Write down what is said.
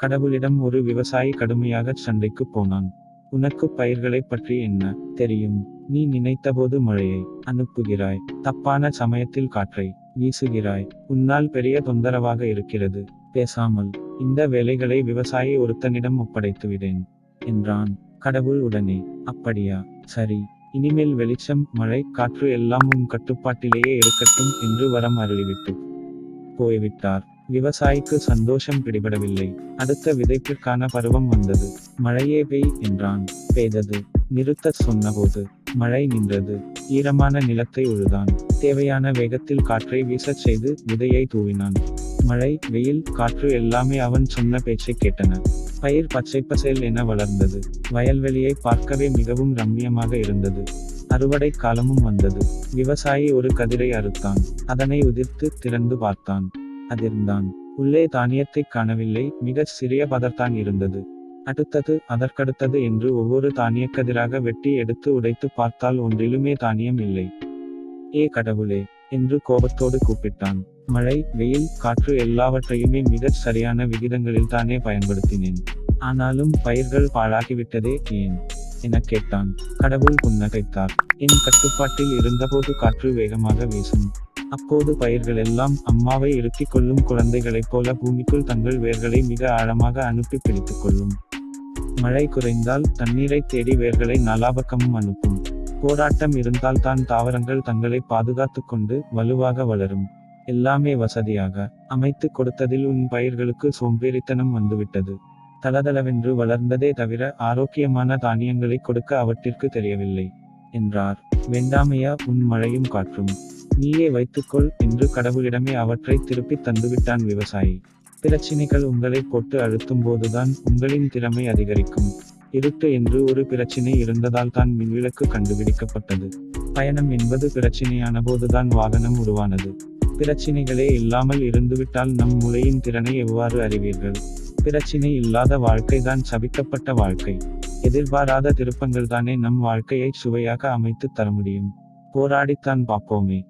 கடவுளிடம் ஒரு விவசாயி கடுமையாகச் சண்டைக்குப் போனான். உனக்கு பயிர்களைப் பற்றி என்ன தெரியும்? நீ நினைத்தபோது மழையை அனுப்புகிறாய், தப்பான சமயத்தில் காற்றை வீசுகிறாய். உன்னால் பெரிய தொந்தரவாக இருக்கிறது. பேசாமல் இந்த வேலைகளை விவசாயி ஒருத்தனிடம் ஒப்படைத்துவிடேன் என்றான். கடவுள் உடனே, அப்படியா, சரி, இனிமேல் வெளிச்சம், மழை, காற்று எல்லாம் உன் கட்டுப்பாட்டிலேயே இருக்கட்டும் என்று வரம் அருளிவிட்டு போய்விட்டார். விவசாயிக்கு சந்தோஷம் பிடிபடவில்லை. அடுத்த விதைப்பிற்கான பருவம் வந்தது. மழையே பெய் என்றான். பெய்தது. நிறுத்தச் சொன்னபோது மழை நின்றது. ஈரமான நிலத்தை உழுதான். தேவையான வேகத்தில் காற்றை வீசச் செய்து விதையை தூவினான். மழை, வெயில், காற்று எல்லாமே அவன் சொன்ன பேச்சைக் கேட்டன. பயிர் பச்சைப்பசேல் என வளர்ந்தது. வயல்வெளியை பார்க்கவே மிகவும் ரம்மியமாக இருந்தது. அறுவடை காலமும் வந்தது. விவசாயி ஒரு கதிரை அறுத்தான். அதனை உதிர்த்து திறந்து பார்த்தான். அதிர்ந்தான். உள்ளே தானியத்தைக் காணவில்லை. மிகச் சிறிய பதர்தான் இருந்தது. அடுத்தது, அதற்கடுத்தது என்று ஒவ்வொரு தானியக்கதிராக வெட்டி எடுத்து உடைத்து பார்த்தால் ஒன்றிலுமே தானியம் இல்லை. ஏ கடவுளே என்று கோபத்தோடு கூப்பிட்டான். மழை, வெயில், காற்று எல்லாவற்றையுமே மிகச் சரியான விகிதங்களில்தானே பயன்படுத்தினேன். ஆனாலும் பயிர்கள் பாழாகிவிட்டதே, ஏன் எனக் கேட்டான். கடவுள் புன்னகைத்தார். என் கட்டுப்பாட்டில் இருந்தபோது காற்று வேகமாக வீசும். அப்போது பயிர்களெல்லாம் அம்மாவை இறுக்கிக் கொள்ளும் குழந்தைகளைப் போல பூமிக்குள் தங்கள் வேர்களை மிக ஆழமாக அனுப்பி பிடித்துக் கொள்ளும். மழை குறைந்தால் தண்ணீரைத் தேடி வேர்களை நாலாபக்கமும் அனுப்பும். போராட்டம் இருந்தால் தான் தாவரங்கள் தங்களை பாதுகாத்துக் கொண்டு வலுவாக வளரும். எல்லாமே வசதியாக அமைத்து கொடுத்ததில் உன் பயிர்களுக்கு சோம்பேறித்தனம் வந்துவிட்டது. தளதளவென்று வளர்ந்ததே தவிர ஆரோக்கியமான தானியங்களை கொடுக்க அவற்றிற்கு தெரியவில்லை என்றார். வேண்டாமையா உன் மழையும் காற்றும்? நீயே வைத்துக்கொள் என்று கடவுளிடமே அவற்றை திருப்பித் தந்துவிட்டான் விவசாயி. பிரச்சினைகள் உங்களை போட்டு அழுத்தும் போதுதான் உங்களின் திறமை அதிகரிக்கும். இருட்டு என்று ஒரு பிரச்சினை இருந்ததால் தான் மின்விளக்கு கண்டுபிடிக்கப்பட்டது. பயணம் என்பது பிரச்சினையான போதுதான் வாகனம் உருவானது. பிரச்சினைகளே இல்லாமல் இருந்துவிட்டால் நம் மூளையின் திறனை எவ்வாறு அறிவீர்கள்? பிரச்சினை இல்லாத வாழ்க்கைதான் சபிக்கப்பட்ட வாழ்க்கை. எதிர்பாராத திருப்பங்கள்தானே நம் வாழ்க்கையை சுவையாக அமைத்துத் தர முடியும். போராடித்தான் பார்ப்போமே.